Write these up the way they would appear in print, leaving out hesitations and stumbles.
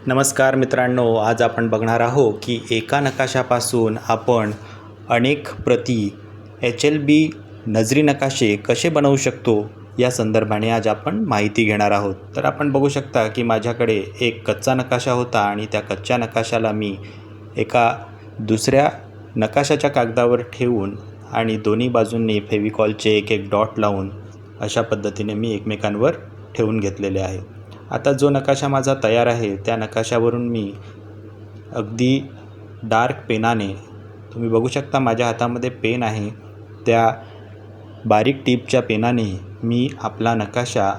नमस्कार मित्रांनो, आज आपण बघणार आहोत की एका नकाशापासून आपण अनेक प्रती HLB नजरी नकाशे कसे बनवू शकतो या संदर्भाने आज आपण माहिती घेणार आहोत। तर आपण बघू शकता की माझ्याकडे एक कच्चा नकाशा होता आणि त्या कच्च्या नकाशाला मी एका दुसऱ्या नकाशाच्या कागदावर ठेवून आणि दोन्ही बाजूंनी फेविकॉलचे एक एक डॉट लावून अशा पद्धतीने मी एकमेकांवर ठेवून घेतलेले आहे। आता जो नकाशा माझा तयार आहे त्या नकाशावरून मी अगदी डार्क पेनाने, तुम्ही बघू शकता माझ्या हातामध्ये पेन आहे, त्या बारीक टिपच्या पेनाने मी आपला नकाशा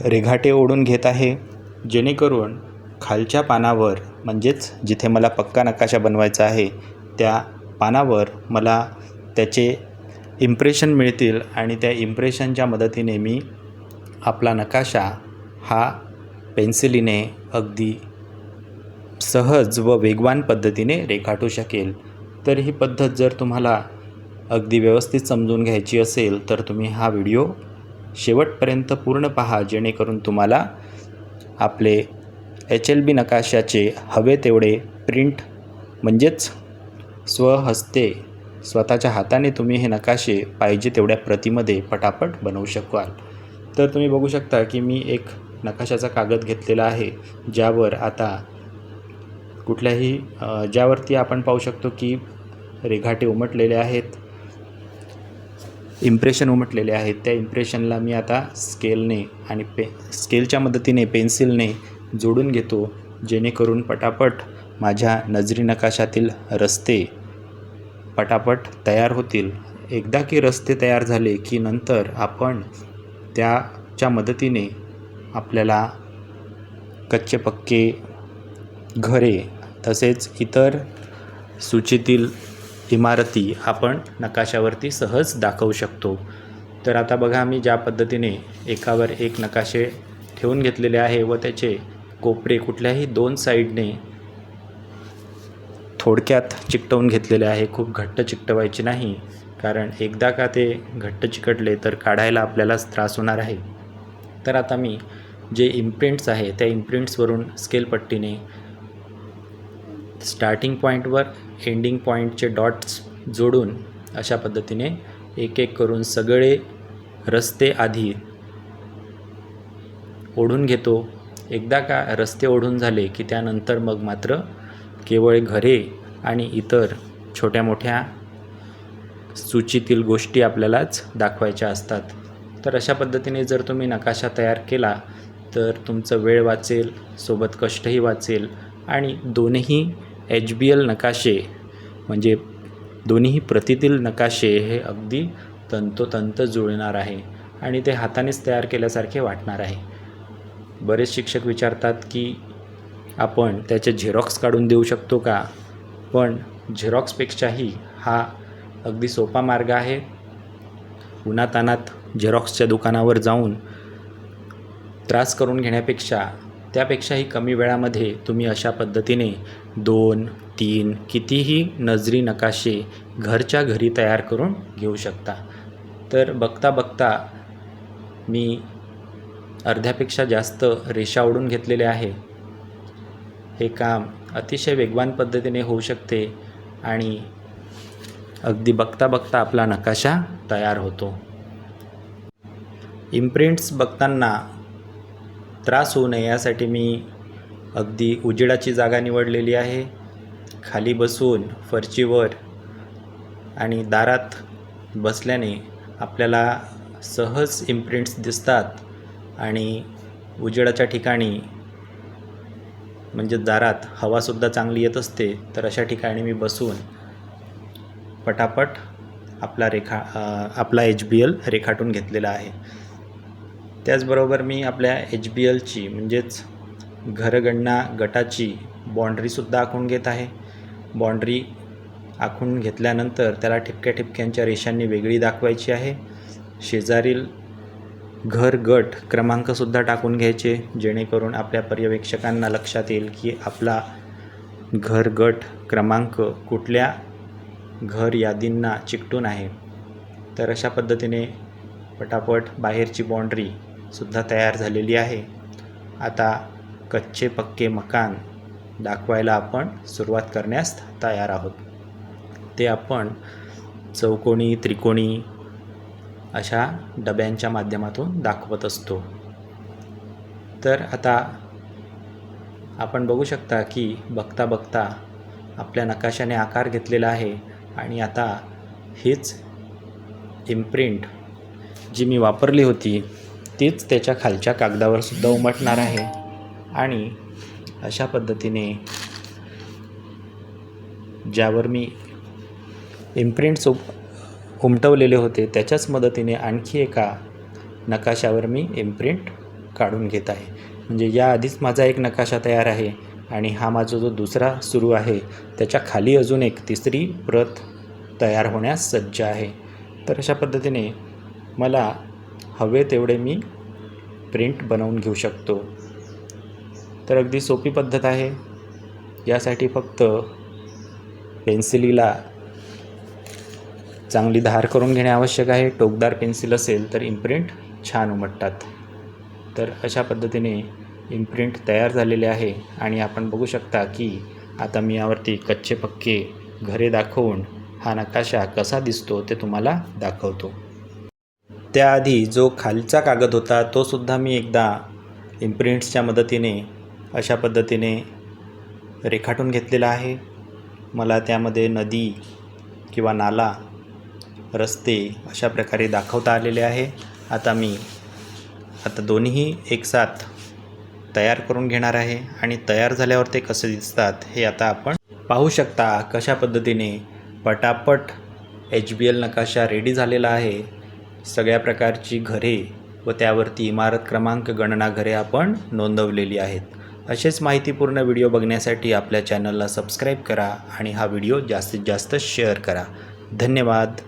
रेघाटे ओढून घेत आहे, जेणेकरून खालच्या पानावर म्हणजेच जिथे मला पक्का नकाशा बनवायचा आहे त्या पानावर मला त्याचे इम्प्रेशन मिळतील आणि त्या इम्प्रेशनच्या मदतीने मी आपला नकाशा हा पेन्सिलीने अगदी सहज व वेगवान पद्धतीने रेखाटू शकेल। तर ही पद्धत जर तुम्हाला अगदी व्यवस्थित समजून घ्यायची असेल तर तुम्ही हा व्हिडिओ शेवटपर्यंत पूर्ण पहा, जेणेकरून तुम्हाला आपले HLB नकाशाचे हवे तेवढे प्रिंट म्हणजेच स्वहस्ते स्वतःच्या हाताने तुम्ही हे नकाशे पाहिजे तेवढ्या प्रतिमध्ये पटापट बनवू शकाल। तर तुम्ही बघू शकता की मी एक नकाशाचा कागद घेतलेला आहे, ज्यावर आता ज्यावरती आपण पाहू शकतो की रेघाटे उमटलेले आहेत, इम्प्रेशन उमटलेले आहेत। त्या इम्प्रेशनला मी आता स्केलने आणि स्केलच्या मदतीने पेन्सिलने जोडून घेतो, जेणेकरून पटापट माझ्या नजरी नकाशातील रस्ते पटापट तयार होतील। एकदा की रस्ते तयार झाले की नंतर आपण त्याच्या मदतीने आपल्याला कच्चे पक्के घरे तसेच इतर सूचीतील इमारती आपण नकाशावरती सहज दाखवू शकतो। तर आता बघा, मी ज्या पद्धतीने एकावर एक नकाशे ठेवून घेतलेले आहे व त्याचे कोपरे कुठल्याही दोन साईडने थोडक्यात चिकटवून घेतलेले आहे। खूप घट्ट चिकटवायचे नाही, कारण एकदा का ते घट्ट चिकटले तर काढायला आपल्यालाच त्रास होणार आहे। तर आता मी जे इम्प्रिंट्स आहे त्या इम्प्रिंट्सवरून स्केल पट्टीने स्टार्टिंग पॉईंटवर एंडिंग पॉईंटचे डॉट्स जोडून अशा पद्धतीने एक एक करून सगळे रस्ते आधी ओढून घेतो। एकदा का रस्ते ओढून झाले की त्यानंतर मग मात्र केवळ घरे आणि इतर छोट्या मोठ्या सूचीतील गोष्टी आपल्यालाच दाखवायच्या असतात। तर अशा पद्धतीने जर तुम्ही नकाशा तयार केला तर तुमचं वेळ वाचेल, सोबत कष्टही वाचेल आणि दोन्ही HBL नकाशे म्हणजे दोन्ही प्रतीतील नकाशे हे अगदी तंतोतंत जुळणार आहे आणि ते हातानेच तयार केल्यासारखे वाटणार आहे। बरेच शिक्षक विचारतात की आपण त्याचे झेरॉक्स काढून देऊ शकतो का, पण झेरॉक्सपेक्षाही हा अगदी सोपा मार्ग आहे। उन्हातानात झेरॉक्सच्या दुकानावर जाऊन त्रास करून घेण्यापेक्षा त्यापेक्षाही कमी वेळामध्ये तुम्ही अशा पद्धतीने 2-3 कितीही नजरी नकाशे घरच्या घरी तयार करून घेऊ शकता। तर बघता बघता मी अर्ध्यापेक्षा जास्त रेषा ओढून घेतलेले आहे। हे काम अतिशय वेगवान पद्धतीने होऊ शकते आणि अगदी बघता बघता आपला नकाशा तयार होतो। इम्प्रिंट्स बघताना त्रास होऊ नये यासाठी मी अगदी उजेडाची जागा निवडलेली आहे। खाली बसून फरचीवर आणि दारात बसल्याने आपल्याला सहज इम्प्रिंट्स दिसतात आणि उजेडाच्या ठिकाणी म्हणजे दारात हवासुद्धा चांगली येत असते। तर अशा ठिकाणी मी बसून पटापट आपला HBL रेखाटून घेतलेला आहे। त्याचबरोबर मी आपल्या HBLची म्हणजेच घरगणना गटाची बाँड्रीसुद्धा आखून घेत आहे। बाँड्री आखून घेतल्यानंतर त्याला ठिपक्या ठिपक्यांच्या रेषांनी वेगळी दाखवायची आहे। शेजारील घर गट क्रमांकसुद्धा टाकून घ्यायचे, जेणेकरून आपल्या पर्यवेक्षकांना लक्षात येईल की आपला घर गट क्रमांक कुठल्या घर यादींना चिकटून आहे। तर अशा पद्धतीने पटापट बाहेरची बाँड्रीसुद्धा तयार झालेली आहे। आता कच्चे पक्के मकान दाखवायला आपण सुरुवात करण्यास तयार आहोत. ते आपण चौकोनी, त्रिकोणी अशा डब्यांच्या माध्यमातून दाखवत असतो. तर आता आपण बघू शकता की बघता बघता आपल्या नकाशाने आकार घेतलेला आहे आणि आता हीच इम्प्रिंट जी मी वापरली होती तीच त्याच्या खालच्या कागदावर सुद्धा उमटणार आहे आणि अशा पद्धतीने ज्यावर मी इम्प्रिंट्स उमटवलेले होते त्याच्याच मदतीने आणखी एका नकाशावर मी इम्प्रिंट काढून घेत आहे. म्हणजे याआधीच माझा एक नकाशा तयार आहे आणि हा माझा जो दुसरा सुरू आहे त्याच्या खाली अजून एक तिसरी प्रत तयार होण्यास सज्ज आहे. तर अशा पद्धतीने मला हवे तेवढे मी प्रिंट बनवून घेऊ शकतो. तर अगदी सोपी पद्धत आहे. यासाठी फक्त पेन्सिलीला चांगली धार करून घेणे आवश्यक आहे. टोकदार पेन्सिल असेल तर इम्प्रिंट छान उमटतात. तर अशा पद्धतीने इम्प्रिंट तयार झालेले आहे आणि आपण बघू शकता की आता मी यावरती कच्चे पक्के घरे दाखवून हा नकाशा कसा दिसतो ते तुम्हाला दाखवतो. त्याआधी जो खालचा कागद होता तो सुद्धा मी एकदा इम्प्रिंट्सच्या मदतीने अशा पद्धतीने रेखाटून घेतलेला आहे. मला त्यामध्ये नदी किंवा नाला, रस्ते अशा प्रकारे दाखवता आलेले आहे. आता दोन्ही एकसाथ तयार करून घेणार आहे आणि तयार झाल्यावर ते कसे दिसतात हे आता आपण पाहू शकता. कशा पद्धतीने पटापट HBL नकाशा रेडी झालेला आहे. सगळ्या प्रकारची घरे व त्यावरती इमारत क्रमांक गणना घरे आपण नोंदवलेली आहेत. असेच माहितीपूर्ण व्हिडिओ बघण्यासाठी आपल्या चॅनलला सबस्क्राईब करा आणि हा व्हिडिओ जास्तीत जास्त शेअर करा. धन्यवाद.